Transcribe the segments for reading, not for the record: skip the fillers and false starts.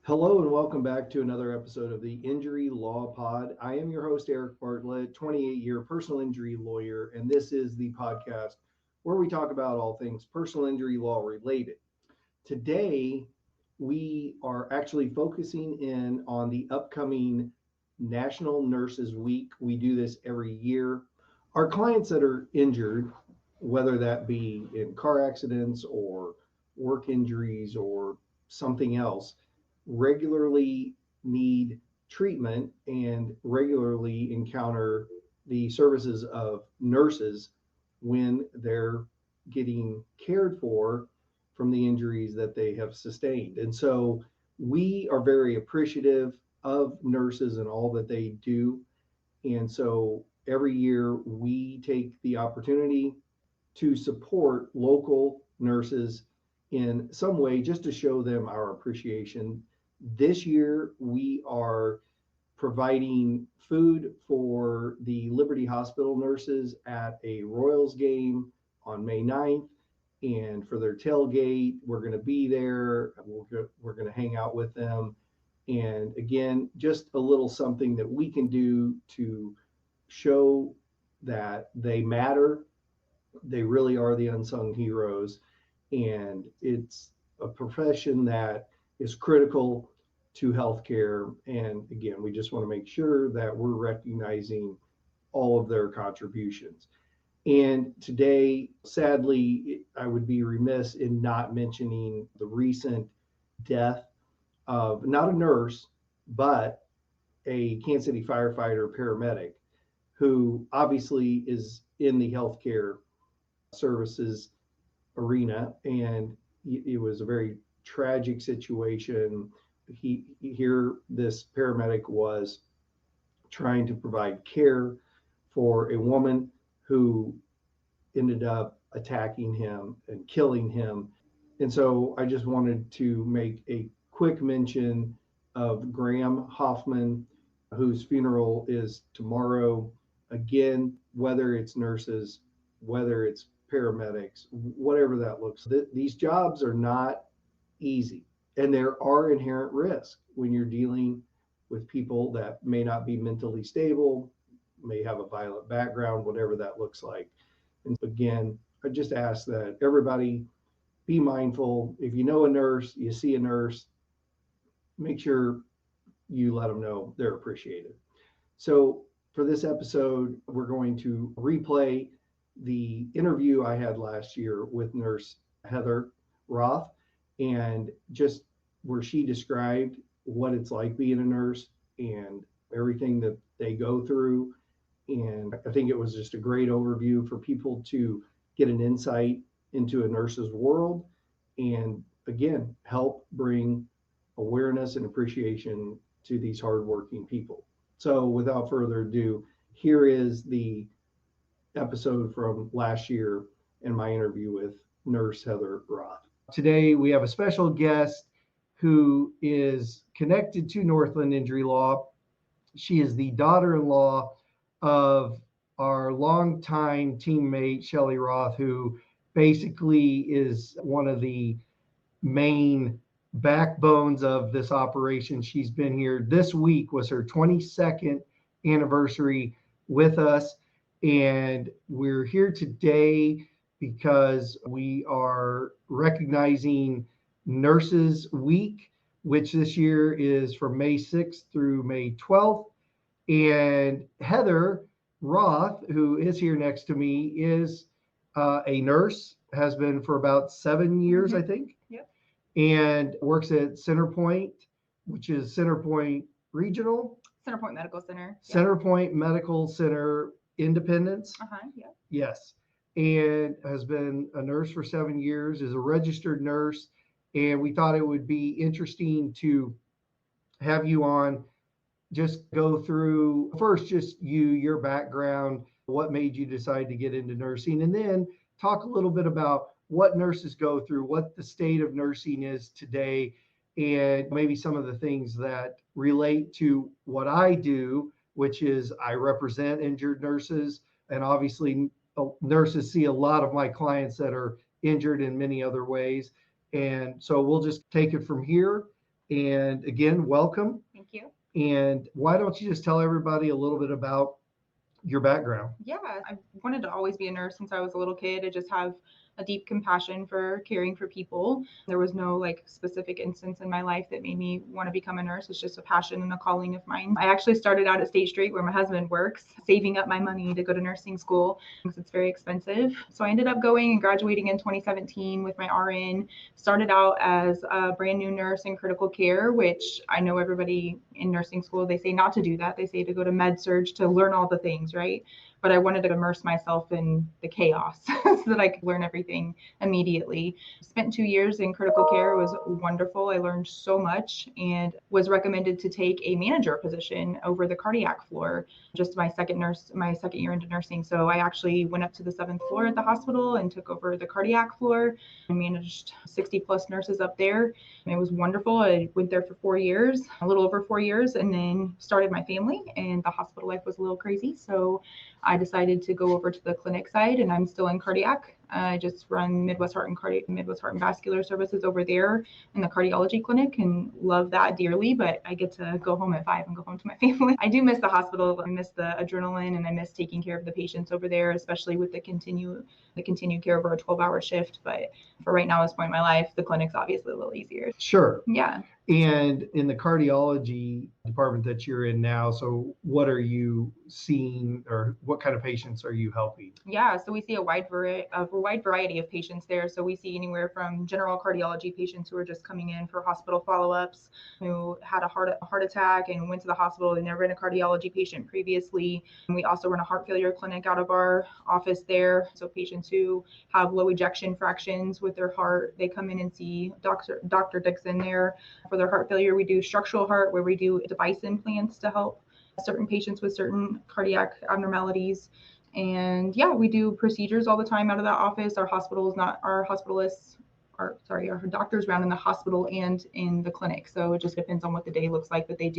Hello and welcome back to another episode of the Injury Law Pod. I am your host, Eric Bartlett, 28-year personal injury lawyer, and this is the podcast where we talk about all things personal injury law related. Today, we are actually focusing in on the upcoming National Nurses Week. We do this every year. Our clients that are injured, whether that be in car accidents or work injuries or something else, regularly need treatment and regularly encounter the services of nurses when they're getting cared for from the injuries that they have sustained. And so we are very appreciative of nurses and all that they do. And so every year we take the opportunity to support local nurses in some way just to show them our appreciation. This year, we are providing food for the Liberty Hospital nurses at a Royals game on May 9th. And for their tailgate, we're going to be there. We're going to hang out with them. And again, just a little something that we can do to show that they matter. They really are the unsung heroes. And it's a profession that is critical to healthcare. And again, we just want to make sure that we're recognizing all of their contributions. And today, sadly, I would be remiss in not mentioning the recent death of not a nurse, but a Kansas City firefighter paramedic who obviously is in the healthcare services arena. And it was a very tragic situation. This paramedic was trying to provide care for a woman who ended up attacking him and killing him. And so I just wanted to make a quick mention of Graham Hoffman, whose funeral is tomorrow. Again, whether it's nurses, whether it's paramedics, whatever that looks like, these jobs are not easy. And there are inherent risks when you're dealing with people that may not be mentally stable, may have a violent background, whatever that looks like. And again, I just ask that everybody be mindful. If you know a nurse, you see a nurse, make sure you let them know they're appreciated. So for this episode, we're going to replay the interview I had last year with nurse Heather Roth, and just where she described what it's like being a nurse and everything that they go through. And I think it was just a great overview for people to get an insight into a nurse's world and again, help bring awareness and appreciation to these hardworking people. So without further ado, here is the episode from last year and my interview with nurse Heather Roth. Today we have a special guest who is connected to Northland Injury Law. She is the daughter-in-law of our longtime teammate, Shelly Roth, who basically is one of the main backbones of this operation. She's been here. This week was her 22nd anniversary with us. And we're here today because we are recognizing Nurses Week, which this year is from May 6th through May 12th. And Heather Roth, who is here next to me, is a nurse, has been for about 7 years, I think. Yep. And works at CenterPoint, which is CenterPoint Regional. CenterPoint Medical Center. CenterPoint Medical Center, Independence. Yeah. Yes. And has been a nurse for 7 years, is a registered nurse. And we thought it would be interesting to have you on, just go through first just your background, what made you decide to get into nursing, and then talk a little bit about what nurses go through, what the state of nursing is today, and maybe some of the things that relate to what I do, which is I represent injured nurses. And obviously nurses see a lot of my clients that are injured in many other ways. And so we'll just take it from here. And again, welcome. Thank you. And why don't you just tell everybody a little bit about your background? Yeah, I wanted to always be a nurse since I was a little kid. I just have a deep compassion for caring for people. There was no like specific instance in my life that made me want to become a nurse. It's just a passion and a calling of mine. I actually started out at State Street where my husband works, saving up my money to go to nursing school because it's very expensive. So I ended up going and graduating in 2017 with my RN. Started out as a brand new nurse in critical care, which I know everybody in nursing school, they say not to do that. They say to go to med surg to learn all the things, right? But I wanted to immerse myself in the chaos so that I could learn everything immediately. Spent 2 years in critical care. It was wonderful. I learned so much and was recommended to take a manager position over the cardiac floor. Just my second year into nursing. So I actually went up to the 7th floor at the hospital and took over the cardiac floor and managed 60 plus nurses up there. It was wonderful. I went there for 4 years, a little over 4 years, and then started my family, and the hospital life was a little crazy. So I decided to go over to the clinic side, and I'm still in cardiac. I just run Midwest Heart and Vascular Services over there in the cardiology clinic, and love that dearly. But I get to go home at 5 and go home to my family. I do miss the hospital. I miss the adrenaline, and I miss taking care of the patients over there, especially with the continued care over a 12-hour shift. But for right now, at this point in my life, the clinic's obviously a little easier. Sure. Yeah. And in the cardiology department that you're in now, so what are you seeing, or what kind of patients are you helping? Yeah, so we see a wide variety of patients there. So we see anywhere from general cardiology patients who are just coming in for hospital follow-ups, who had a heart attack and went to the hospital. They've never been a cardiology patient previously. And we also run a heart failure clinic out of our office there. So patients who have low ejection fractions with their heart, they come in and see Dr. Dixon there for their heart failure. We do structural heart, where we do device implants to help certain patients with certain cardiac abnormalities. And yeah, we do procedures all the time out of that office. Our doctors round in the hospital and in the clinic. So it just depends on what the day looks like. But they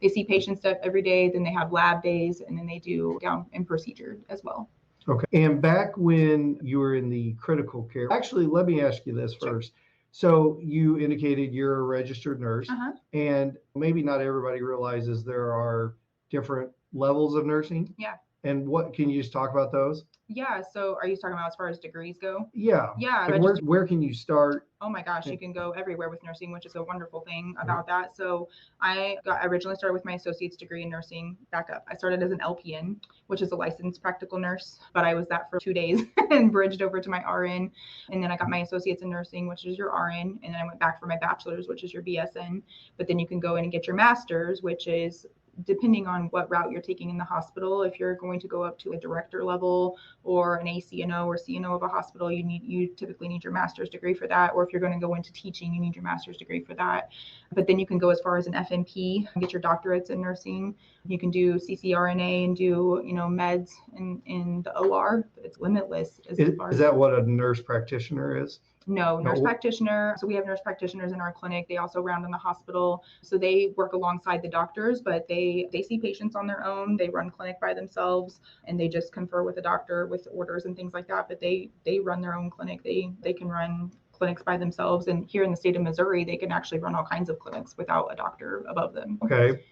see patients every day, then they have lab days, and then they do down and procedure as well. Okay. And back when you were in the critical care, actually, let me ask you this first. So you indicated you're a registered nurse, and maybe not everybody realizes there are different levels of nursing. Yeah. And what can you just talk about those? Yeah. So are you talking about as far as degrees go? Yeah. Yeah. Like where can you start? Oh my gosh, you can go everywhere with nursing, which is a wonderful thing about that. So I originally started with my associate's degree in nursing. Back up, I started as an LPN, which is a licensed practical nurse, but I was that for 2 days and bridged over to my RN. And then I got my associate's in nursing, which is your RN. And then I went back for my bachelor's, which is your BSN. But then you can go in and get your master's, which is depending on what route you're taking in the hospital. If you're going to go up to a director level or an ACNO or CNO of a hospital, you typically need your master's degree for that. Or if you're going to go into teaching, you need your master's degree for that. But then you can go as far as an FNP and get your doctorates in nursing. You can do CCRNA and do meds in the OR. It's limitless. Is that what a nurse practitioner is? No, nurse practitioner. So we have nurse practitioners in our clinic. They also round in the hospital. So they work alongside the doctors, but they see patients on their own. They run clinic by themselves, and they just confer with the doctor with orders and things like that. But they run their own clinic. They can run clinics by themselves. And here in the state of Missouri, they can actually run all kinds of clinics without a doctor above them. Okay.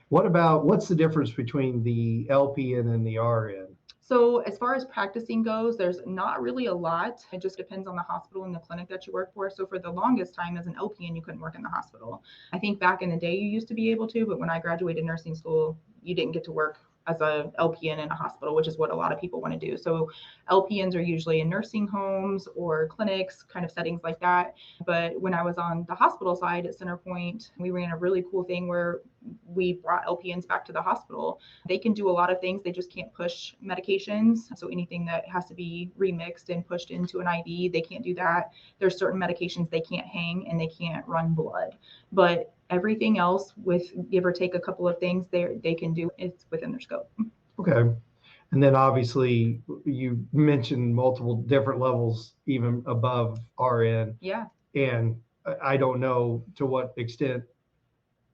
What's the difference between the LPN and the RN? So as far as practicing goes, there's not really a lot. It just depends on the hospital and the clinic that you work for. So for the longest time as an LPN, you couldn't work in the hospital. I think back in the day you used to be able to, but when I graduated nursing school, you didn't get to work as a LPN in a hospital, which is what a lot of people want to do. So LPNs are usually in nursing homes or clinics, kind of settings like that. But when I was on the hospital side at CenterPoint, we ran a really cool thing where we brought LPNs back to the hospital. They can do a lot of things. They just can't push medications. So anything that has to be remixed and pushed into an IV, they can't do that. There's certain medications they can't hang and they can't run blood. But everything else, with give or take a couple of things, they can do. It's within their scope. Okay. And then obviously you mentioned multiple different levels, even above RN. Yeah. And I don't know to what extent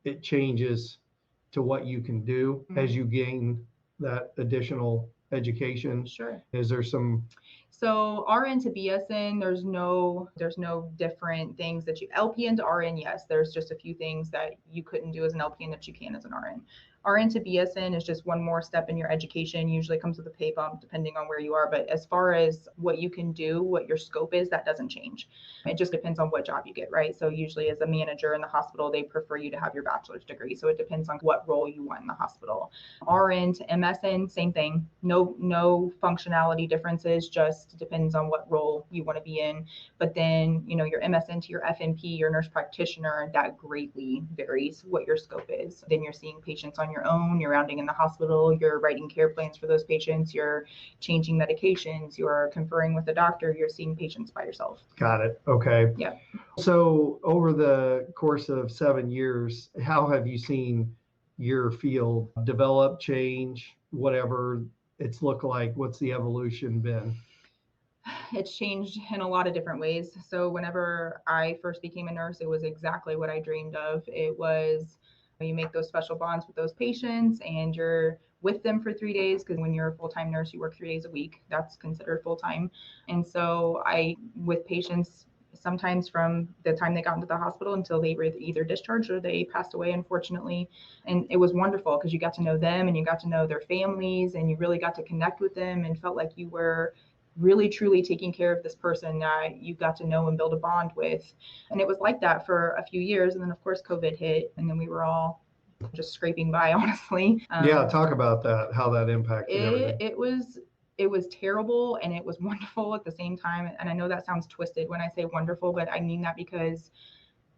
it changes to what you can do as you gain that additional education. Sure. Is there some So RN to BSN, there's no different things that you LPN to RN. Yes, there's just a few things that you couldn't do as an LPN that you can as an RN. RN to BSN is just one more step in your education. Usually comes with a pay bump depending on where you are. But as far as what you can do, what your scope is, that doesn't change. It just depends on what job you get, right? So usually as a manager in the hospital, they prefer you to have your bachelor's degree. So it depends on what role you want in the hospital. RN to MSN, same thing. No functionality differences, just depends on what role you want to be in. But then, your MSN to your FNP, your nurse practitioner, that greatly varies what your scope is. Then you're seeing patients on your own, you're rounding in the hospital, you're writing care plans for those patients, you're changing medications, you're conferring with the doctor, you're seeing patients by yourself. Got it. Okay. Yeah. So over the course of 7 years, how have you seen your field develop, change, whatever it's looked like? What's the evolution been? It's changed in a lot of different ways. So whenever I first became a nurse, it was exactly what I dreamed of. It was, you make those special bonds with those patients and you're with them for 3 days, because when you're a full-time nurse, you work 3 days a week. That's considered full-time. And so with patients, sometimes from the time they got into the hospital until they were either discharged or they passed away, unfortunately. And it was wonderful because you got to know them and you got to know their families and you really got to connect with them and felt like you were really truly taking care of this person that you got to know and build a bond with. And it was like that for a few years. And then of course COVID hit, and then we were all just scraping by, honestly. Yeah, talk about that, how that impacted everything. It was terrible and it was wonderful at the same time. And I know that sounds twisted when I say wonderful, but I mean that because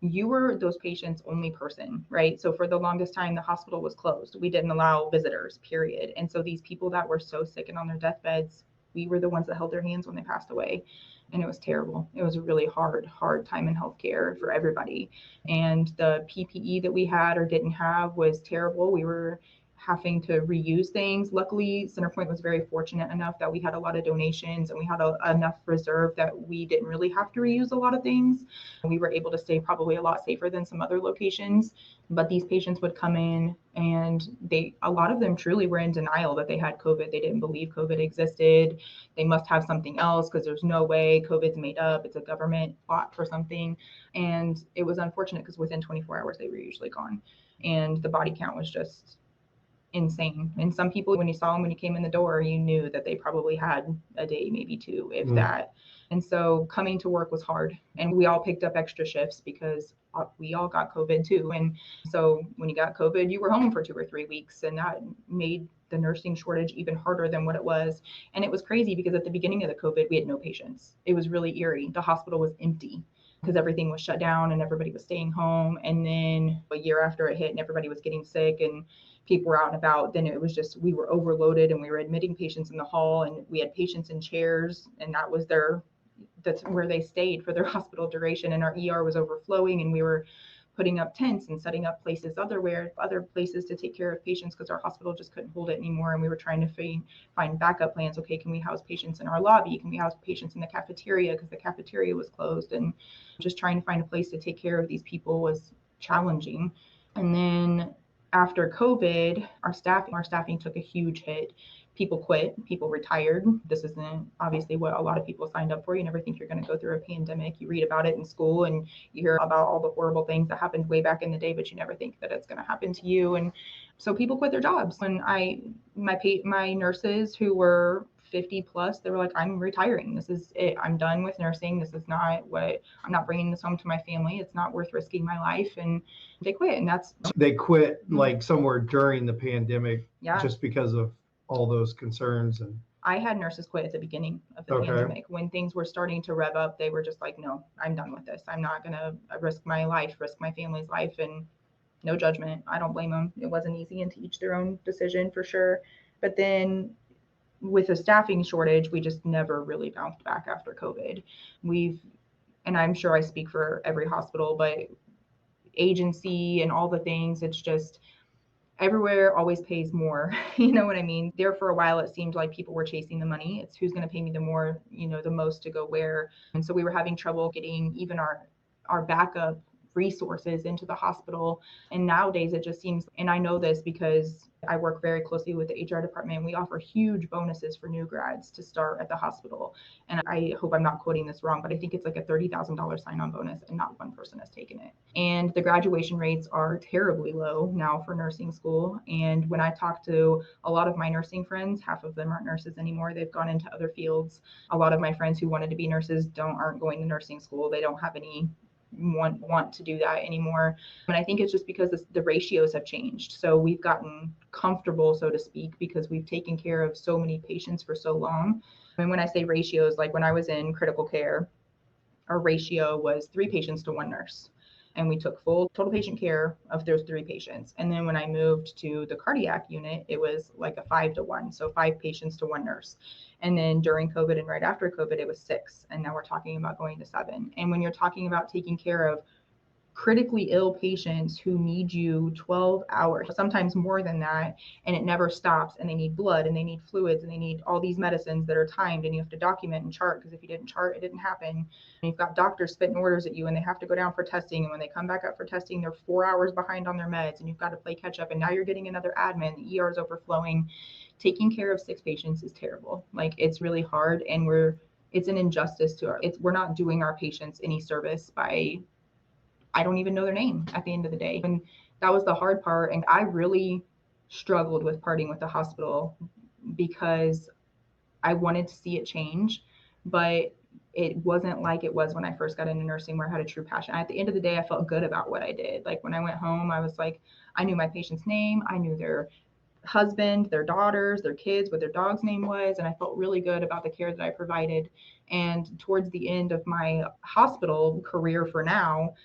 you were those patients' only person, right? So for the longest time, the hospital was closed. We didn't allow visitors, period. And so these people that were so sick and on their deathbeds, we were the ones that held their hands when they passed away. And it was terrible. It was a really hard time in healthcare for everybody. And the PPE that we had or didn't have was terrible. We were having to reuse things. Luckily, CenterPoint was very fortunate enough that we had a lot of donations and we had enough reserve that we didn't really have to reuse a lot of things. And we were able to stay probably a lot safer than some other locations. But these patients would come in and a lot of them truly were in denial that they had COVID. They didn't believe COVID existed. They must have something else because there's no way COVID's made up. It's a government plot for something. And it was unfortunate because within 24 hours, they were usually gone. And the body count was just insane. And some people, when you saw them when you came in the door, you knew that they probably had a day, maybe two, if that. And so coming to work was hard. And we all picked up extra shifts because we all got COVID too. And so when you got COVID, you were home for 2 or 3 weeks, and that made the nursing shortage even harder than what it was. And it was crazy because at the beginning of the COVID, we had no patients. It was really eerie. The hospital was empty because everything was shut down and everybody was staying home. And then a year after it hit and everybody was getting sick and people were out and about, then it was just, we were overloaded and we were admitting patients in the hall and we had patients in chairs, and that's where they stayed for their hospital duration. And our ER was overflowing and we were putting up tents and setting up places other places to take care of patients because our hospital just couldn't hold it anymore. And we were trying to find backup plans. Okay, can we house patients in our lobby? Can we house patients in the cafeteria? Because the cafeteria was closed. And just trying to find a place to take care of these people was challenging. And then after COVID, our staffing took a huge hit. People quit, people retired. This isn't obviously what a lot of people signed up for. You never think you're going to go through a pandemic. You read about it in school and you hear about all the horrible things that happened way back in the day, but you never think that it's going to happen to you. And so people quit their jobs. And my nurses who were 50 plus, they were like, I'm retiring. This is it. I'm done with nursing. This is not I'm not bringing this home to my family. It's not worth risking my life. And they quit. And they quit like somewhere during the pandemic, just because of all those concerns. And I had nurses quit at the beginning of the pandemic. When things were starting to rev up, they were just like, no, I'm done with this. I'm not going to risk my life, risk my family's life. And no judgment. I don't blame them. It wasn't easy, and to each their own decision for sure. But then with a staffing shortage, we just never really bounced back after COVID. And I'm sure I speak for every hospital, but agency and all the things, it's just everywhere always pays more. You know what I mean? There for a while, it seemed like people were chasing the money. It's who's going to pay me the most to go where. And so we were having trouble getting even our backup resources into the hospital. And nowadays it just seems, and I know this because I work very closely with the HR department. We offer huge bonuses for new grads to start at the hospital. And I hope I'm not quoting this wrong, but I think it's like a $30,000 sign-on bonus, and not one person has taken it. And the graduation rates are terribly low now for nursing school. And when I talk to a lot of my nursing friends, half of them aren't nurses anymore. They've gone into other fields. A lot of my friends who wanted to be nurses aren't going to nursing school. They don't have any want to do that anymore. And I think it's just because the ratios have changed. So we've gotten comfortable, so to speak, because we've taken care of so many patients for so long. And when I say ratios, like when I was in critical care, our ratio was 3 patients to 1 nurse. And we took full total patient care of those 3 patients. And then when I moved to the cardiac unit, it was like a 5 to 1. So 5 patients to 1 nurse. And then during COVID and right after COVID, it was 6. And now we're talking about going to 7. And when you're talking about taking care of critically ill patients who need you 12 hours, sometimes more than that, and it never stops, and they need blood and they need fluids and they need all these medicines that are timed, and you have to document and chart, because if you didn't chart, it didn't happen. And you've got doctors spitting orders at you, and they have to go down for testing, and when they come back up for testing, they're 4 hours behind on their meds, and you've got to play catch up, and now you're getting another admin, the ER is overflowing. Taking care of 6 patients is terrible. Like, it's really hard, and it's an injustice to we're not doing our patients any service by, I don't even know their name at the end of the day. And that was the hard part. And I really struggled with parting with the hospital because I wanted to see it change, but it wasn't like it was when I first got into nursing, where I had a true passion. At the end of the day, I felt good about what I did. Like when I went home, I was like, I knew my patient's name. I knew their husband, their daughters, their kids, what their dog's name was. And I felt really good about the care that I provided. And towards the end of my hospital career for now,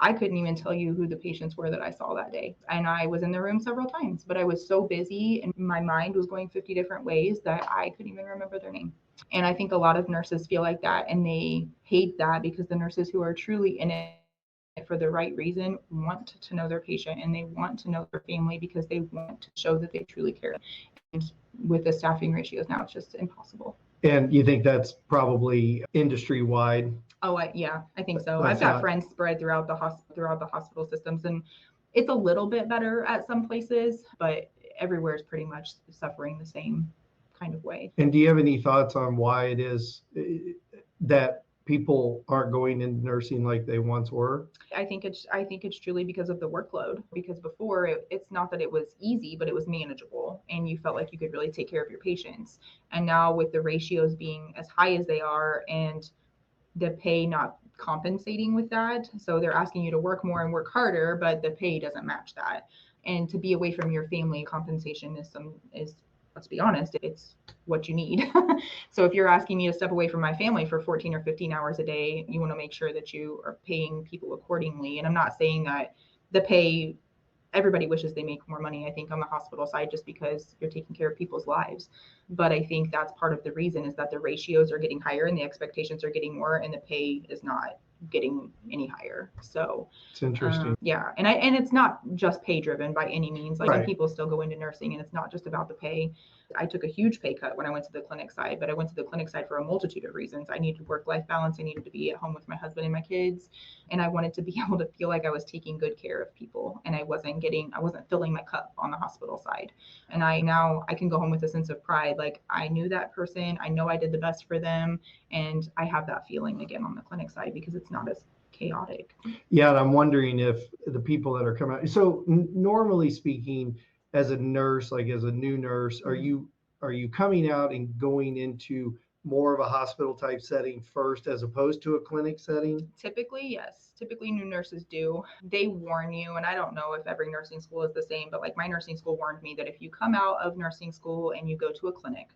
I couldn't even tell you who the patients were that I saw that day. And I was in the room several times, but I was so busy and my mind was going 50 different ways that I couldn't even remember their name. And I think a lot of nurses feel like that, and they hate that, because the nurses who are truly in it for the right reason want to know their patient, and they want to know their family, because they want to show that they truly care. And with the staffing ratios now, it's just impossible. And you think that's probably industry wide? Oh, yeah, I think so. I've got friends spread throughout the hospital systems, and it's a little bit better at some places, but everywhere is pretty much suffering the same kind of way. And do you have any thoughts on why it is that people aren't going into nursing like they once were? I think it's truly because of the workload. Because before, it's not that it was easy, but it was manageable, and you felt like you could really take care of your patients. And now with the ratios being as high as they are, and the pay not compensating with that, so they're asking you to work more and work harder, but the pay doesn't match that. And to be away from your family, compensation is let's be honest, it's what you need. So if you're asking me to step away from my family for 14 or 15 hours a day, you want to make sure that you are paying people accordingly. And I'm not saying that the pay, everybody wishes they make more money, I think, on the hospital side, just because you're taking care of people's lives. But I think that's part of the reason, is that the ratios are getting higher and the expectations are getting more, and the pay is not getting any higher. So it's interesting. Yeah. And it's not just pay driven by any means. Like, right. People still go into nursing, and it's not just about the pay. I took a huge pay cut when I went to the clinic side, but I went to the clinic side for a multitude of reasons. I needed work-life balance. I needed to be at home with my husband and my kids. And I wanted to be able to feel like I was taking good care of people, and I wasn't filling my cup on the hospital side. And now I can go home with a sense of pride. Like, I knew that person, I know I did the best for them. And I have that feeling again on the clinic side, because it's not as chaotic. Yeah. And I'm wondering if the people that are coming out, so normally speaking, as a nurse, like as a new nurse, are you coming out and going into more of a hospital type setting first as opposed to a clinic setting? Typically, yes. Typically, new nurses do. They warn you, and I don't know if every nursing school is the same, but like my nursing school warned me that if you come out of nursing school and you go to a clinic,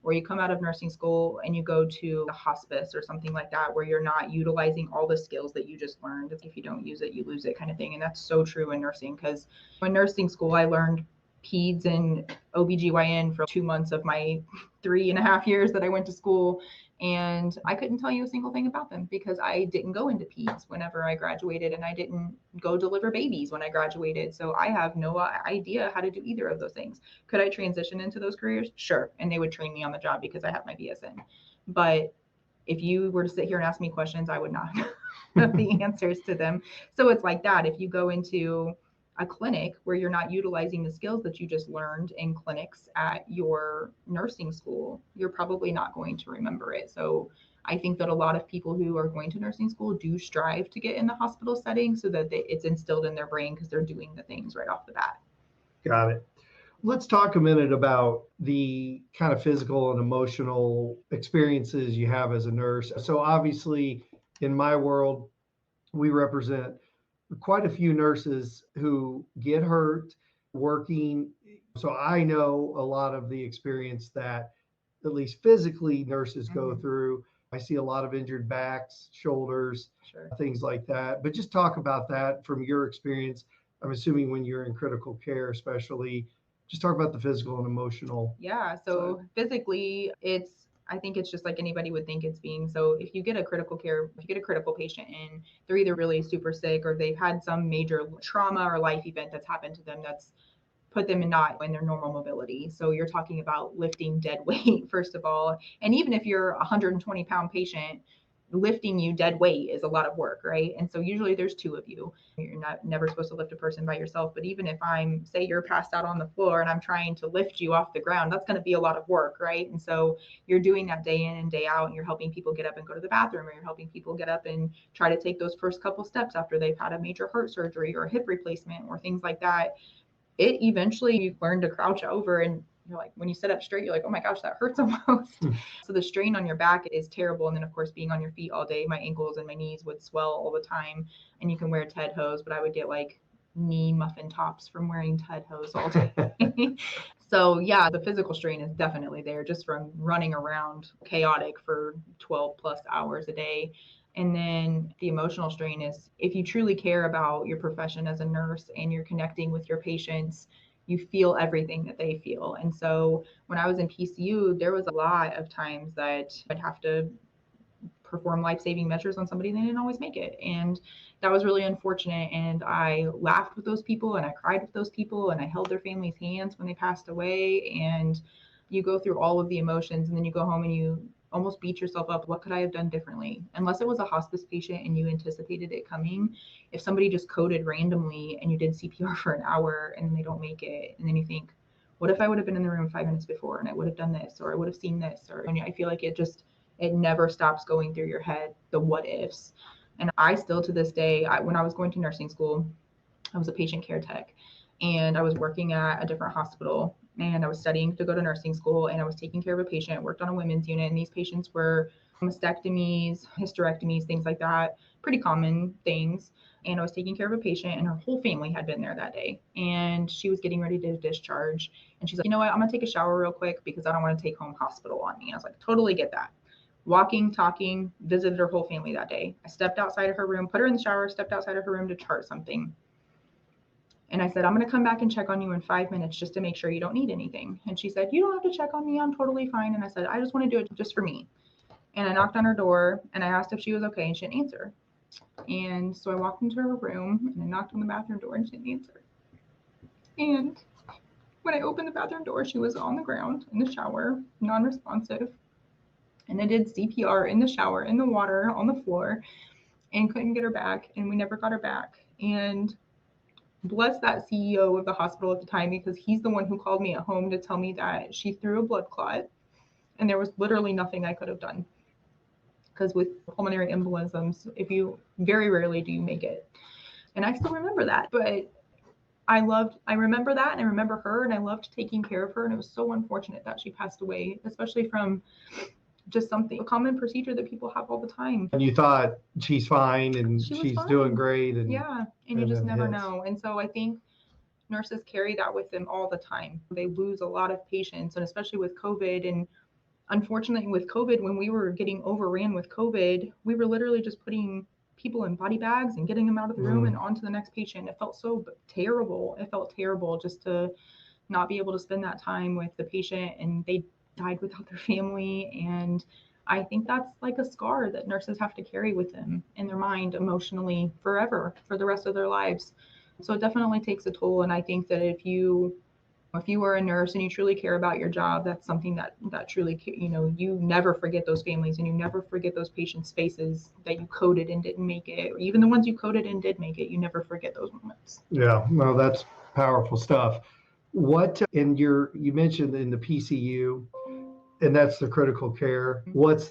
or you come out of nursing school and you go to a hospice or something like that, where you're not utilizing all the skills that you just learned, if you don't use it, you lose it, kind of thing. And that's so true in nursing, because in nursing school, I learned peds and OBGYN for 2 months of my 3.5 years that I went to school. And I couldn't tell you a single thing about them, because I didn't go into peds whenever I graduated, and I didn't go deliver babies when I graduated. So I have no idea how to do either of those things. Could I transition into those careers? Sure. And they would train me on the job because I have my BSN. But if you were to sit here and ask me questions, I would not. of the answers to them. So it's like that. If you go into a clinic where you're not utilizing the skills that you just learned in clinics at your nursing school, you're probably not going to remember it. So I think that a lot of people who are going to nursing school do strive to get in the hospital setting so that it's instilled in their brain because they're doing the things right off the bat. Got it. Let's talk a minute about the kind of physical and emotional experiences you have as a nurse. So obviously, in my world, we represent quite a few nurses who get hurt working. So I know a lot of the experience that, at least physically, nurses go through. I see a lot of injured backs, shoulders, Sure. things like that. But just talk about that from your experience. I'm assuming when you're in critical care, especially, just talk about the physical and emotional. Yeah. So physically, I think it's just like anybody would think it's being. So if you get a critical patient and they're either really super sick or they've had some major trauma or life event that's happened to them that's put them not in their normal mobility. So you're talking about lifting dead weight, first of all. And even if you're a 120-pound patient, lifting you dead weight is a lot of work, right? And so usually there's two of you. You're never supposed to lift a person by yourself. But even if say you're passed out on the floor and I'm trying to lift you off the ground, that's going to be a lot of work, right? And so you're doing that day in and day out, and you're helping people get up and go to the bathroom, or you're helping people get up and try to take those first couple steps after they've had a major heart surgery or a hip replacement or things like that. It eventually you learn to crouch over, and you're like, when you sit up straight, you're like, oh my gosh, that hurts almost. So the strain on your back is terrible. And then of course, being on your feet all day, my ankles and my knees would swell all the time. And you can wear TED hose, but I would get like knee muffin tops from wearing TED hose all day. So yeah, the physical strain is definitely there just from running around chaotic for 12 plus hours a day. And then the emotional strain is if you truly care about your profession as a nurse and you're connecting with your patients, you feel everything that they feel. And so when I was in PCU, there was a lot of times that I'd have to perform life-saving measures on somebody and they didn't always make it. And that was really unfortunate. And I laughed with those people and I cried with those people and I held their families' hands when they passed away. And you go through all of the emotions and then you go home and you almost beat yourself up. What could I have done differently? Unless it was a hospice patient and you anticipated it coming. If somebody just coded randomly and you did CPR for an hour and they don't make it, and then you think, what if I would have been in the room 5 minutes before and I would have done this, or I would have seen this, or I feel like it never stops going through your head, the what ifs. And I still to this day, when I was going to nursing school, I was a patient care tech and I was working at a different hospital and I was studying to go to nursing school and I was taking care of a patient, worked on a women's unit, and these patients were mastectomies, hysterectomies, things like that, pretty common things. And I was taking care of a patient and her whole family had been there that day and she was getting ready to discharge. And she's like, you know what, I'm gonna take a shower real quick because I don't want to take home hospital on me. And I was like, totally get that. Walking, talking, visited her whole family that day. I stepped outside of her room, put her in the shower, stepped outside of her room to chart something. And I said, I'm going to come back and check on you in 5 minutes just to make sure you don't need anything. And she said, you don't have to check on me. I'm totally fine. And I said, I just want to do it just for me. And I knocked on her door and I asked if she was okay and she didn't answer. And so I walked into her room and I knocked on the bathroom door and she didn't answer. And when I opened the bathroom door, she was on the ground in the shower, non-responsive. And I did CPR in the shower, in the water, on the floor, and couldn't get her back. And we never got her back. And bless that CEO of the hospital at the time, because he's the one who called me at home to tell me that she threw a blood clot. And there was literally nothing I could have done. Because with pulmonary embolisms, very rarely do you make it. And I still remember that. But I remember that and I remember her and I loved taking care of her. And it was so unfortunate that she passed away, especially from just a common procedure that people have all the time. And you thought she's fine and she's fine. Doing great. And you just never know. And so I think nurses carry that with them all the time. They lose a lot of patients, and especially with COVID. And unfortunately with COVID, when we were getting overran with COVID, we were literally just putting people in body bags and getting them out of the room and on to the next patient. It felt so terrible. It felt terrible just to not be able to spend that time with the patient, and they died without their family. And I think that's like a scar that nurses have to carry with them in their mind emotionally forever, for the rest of their lives. So it definitely takes a toll. And I think that if you If you are a nurse and you truly care about your job, that's something that truly, you never forget those families and you never forget those patients' faces that you coded and didn't make it, or even the ones you coded and did make it. You never forget those moments. Yeah, no, that's powerful stuff. What you mentioned in the PCU, and that's the critical care. What is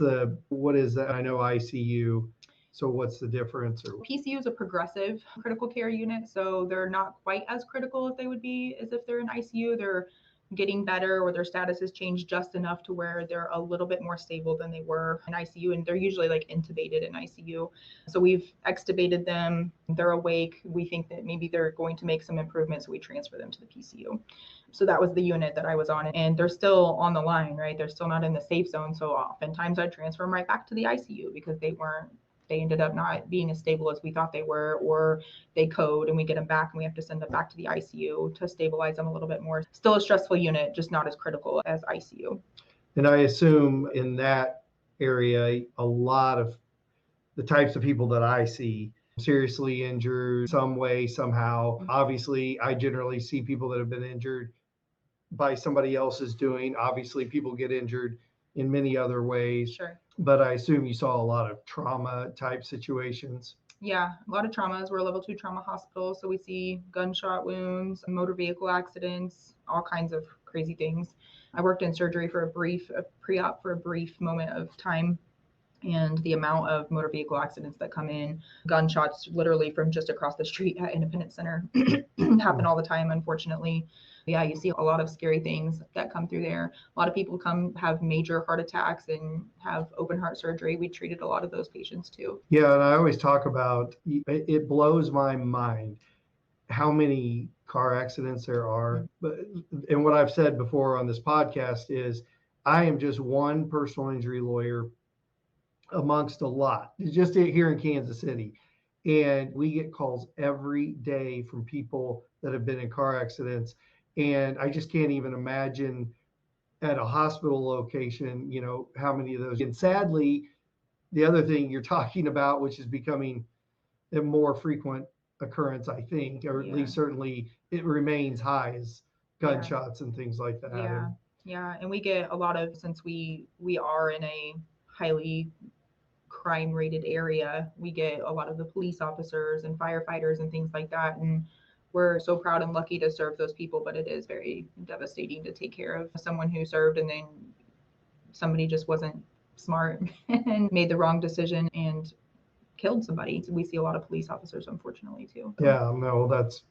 that? I know ICU. So what's the difference? PCU is a progressive critical care unit, so they're not quite as critical as they would be as if they're in ICU. They're getting better, or their status has changed just enough to where they're a little bit more stable than they were in ICU, and they're usually like intubated in ICU. So we've extubated them, they're awake. We think that maybe they're going to make some improvements, so we transfer them to the PCU. So that was the unit that I was on, and they're still on the line, right? They're still not in the safe zone. So oftentimes I'd transfer them right back to the ICU because they ended up not being as stable as we thought they were, or they code and we get them back and we have to send them back to the ICU to stabilize them a little bit more. Still a stressful unit, just not as critical as ICU. And I assume in that area, a lot of the types of people that I see seriously injured some way, somehow. Obviously, I generally see people that have been injured by somebody else's doing. Obviously, people get injured in many other ways. Sure. But I assume you saw a lot of trauma type situations. Yeah, a lot of traumas. We're a level 2 trauma hospital, so we see gunshot wounds, motor vehicle accidents, all kinds of crazy things. I worked in surgery for a pre-op for a brief moment of time, and the amount of motor vehicle accidents that come in, gunshots literally from just across the street at Independence Center happen all the time, unfortunately. Yeah, you see a lot of scary things that come through there. A lot of people come have major heart attacks and have open heart surgery. We treated a lot of those patients too. Yeah, and I always talk about, it blows my mind how many car accidents there are. But, and what I've said before on this podcast is I am just one personal injury lawyer amongst a lot, just here in Kansas City. And we get calls every day from people that have been in car accidents. And I just can't even imagine at a hospital location, how many of those. And sadly, the other thing you're talking about, which is becoming a more frequent occurrence, I think, or at least certainly it remains high, is gunshots and things like that. Yeah. And we get a lot of, since we are in a highly crime rated area, we get a lot of the police officers and firefighters and things like that. And we're so proud and lucky to serve those people, but it is very devastating to take care of someone who served and then somebody just wasn't smart and made the wrong decision and killed somebody. We see a lot of police officers, unfortunately, too. Yeah, no, that's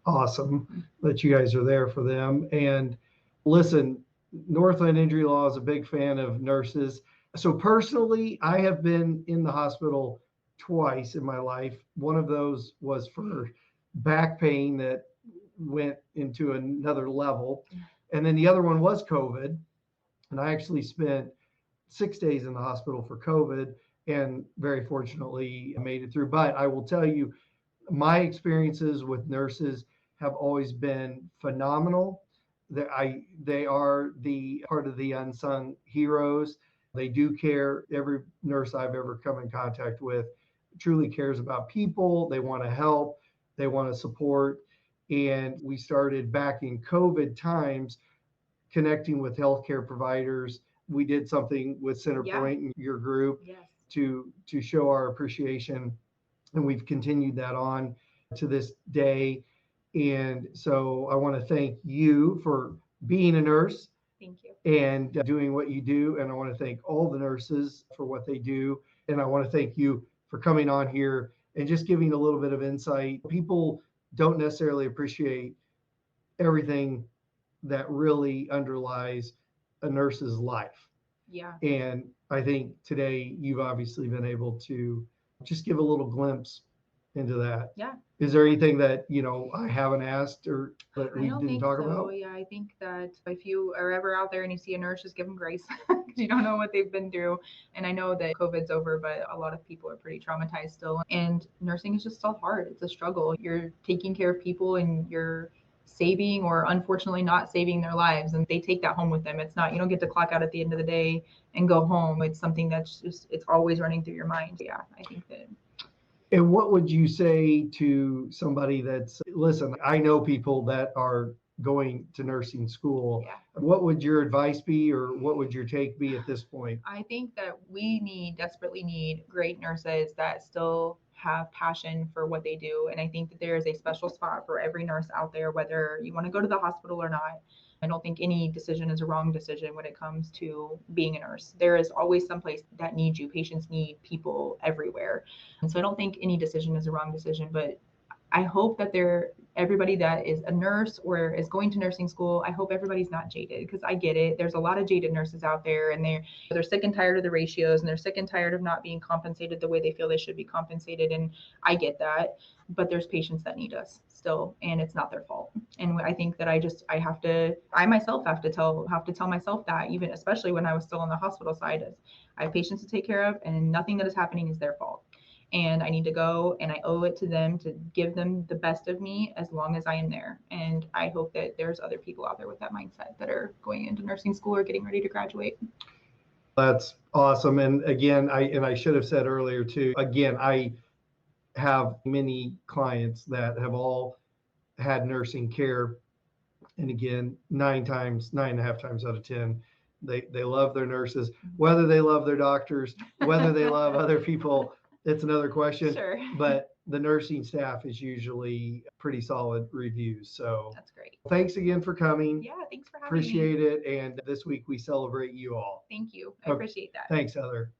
awesome that you guys are there for them. And listen, Northland Injury Law is a big fan of nurses. So personally, I have been in the hospital twice in my life. One of those was for back pain that went into another level. And then the other one was COVID. And I actually spent 6 days in the hospital for COVID and very fortunately made it through. But I will tell you, my experiences with nurses have always been phenomenal. They are the part of the unsung heroes. They do care. Every nurse I've ever come in contact with truly cares about people. They want to help. They want to support. And we started back in COVID times connecting with healthcare providers. We did something with CenterPoint and your group to show our appreciation. And we've continued that on to this day. And so I want to thank you for being a nurse. Thank you. And doing what you do. And I want to thank all the nurses for what they do. And I want to thank you for coming on here and just giving a little bit of insight. People don't necessarily appreciate everything that really underlies a nurse's life. Yeah. And I think today you've obviously been able to just give a little glimpse into that. Yeah. Is there anything that, I haven't asked or that we didn't talk about? Yeah, I think that if you are ever out there and you see a nurse, just give them grace because you don't know what they've been through. And I know that COVID's over, but a lot of people are pretty traumatized still. And nursing is just still hard. It's a struggle. You're taking care of people and you're saving or unfortunately not saving their lives, and they take that home with them. It's not, you don't get to clock out at the end of the day and go home. It's something that's just, it's always running through your mind. Yeah, I think that. And what would you say to somebody listen, I know people that are going to nursing school. Yeah. What would your advice be, or what would your take be at this point? I think that we desperately need great nurses that still have passion for what they do. And I think that there is a special spot for every nurse out there, whether you want to go to the hospital or not. I don't think any decision is a wrong decision when it comes to being a nurse. There is always some place that needs you. Patients need people everywhere. And so I don't think any decision is a wrong decision, but I hope that everybody that is a nurse or is going to nursing school, I hope everybody's not jaded, because I get it. There's a lot of jaded nurses out there, and they're sick and tired of the ratios, and they're sick and tired of not being compensated the way they feel they should be compensated. And I get that, but there's patients that need us still, and it's not their fault. And I think that I myself have to tell myself that, even especially when I was still on the hospital side, I have patients to take care of, and nothing that is happening is their fault. And I need to go, and I owe it to them to give them the best of me as long as I am there. And I hope that there's other people out there with that mindset that are going into nursing school or getting ready to graduate. That's awesome. And again, I should have said earlier too, again, I have many clients that have all had nursing care. And again, 9.5 times out of 10, they love their nurses. Whether they love their doctors, whether they love other people, it's another question. Sure. But the nursing staff is usually pretty solid reviews. So that's great. Thanks again for coming. Yeah, thanks for having Appreciate me. it. And this week we celebrate you all. Thank you. I appreciate that. Thanks, Heather.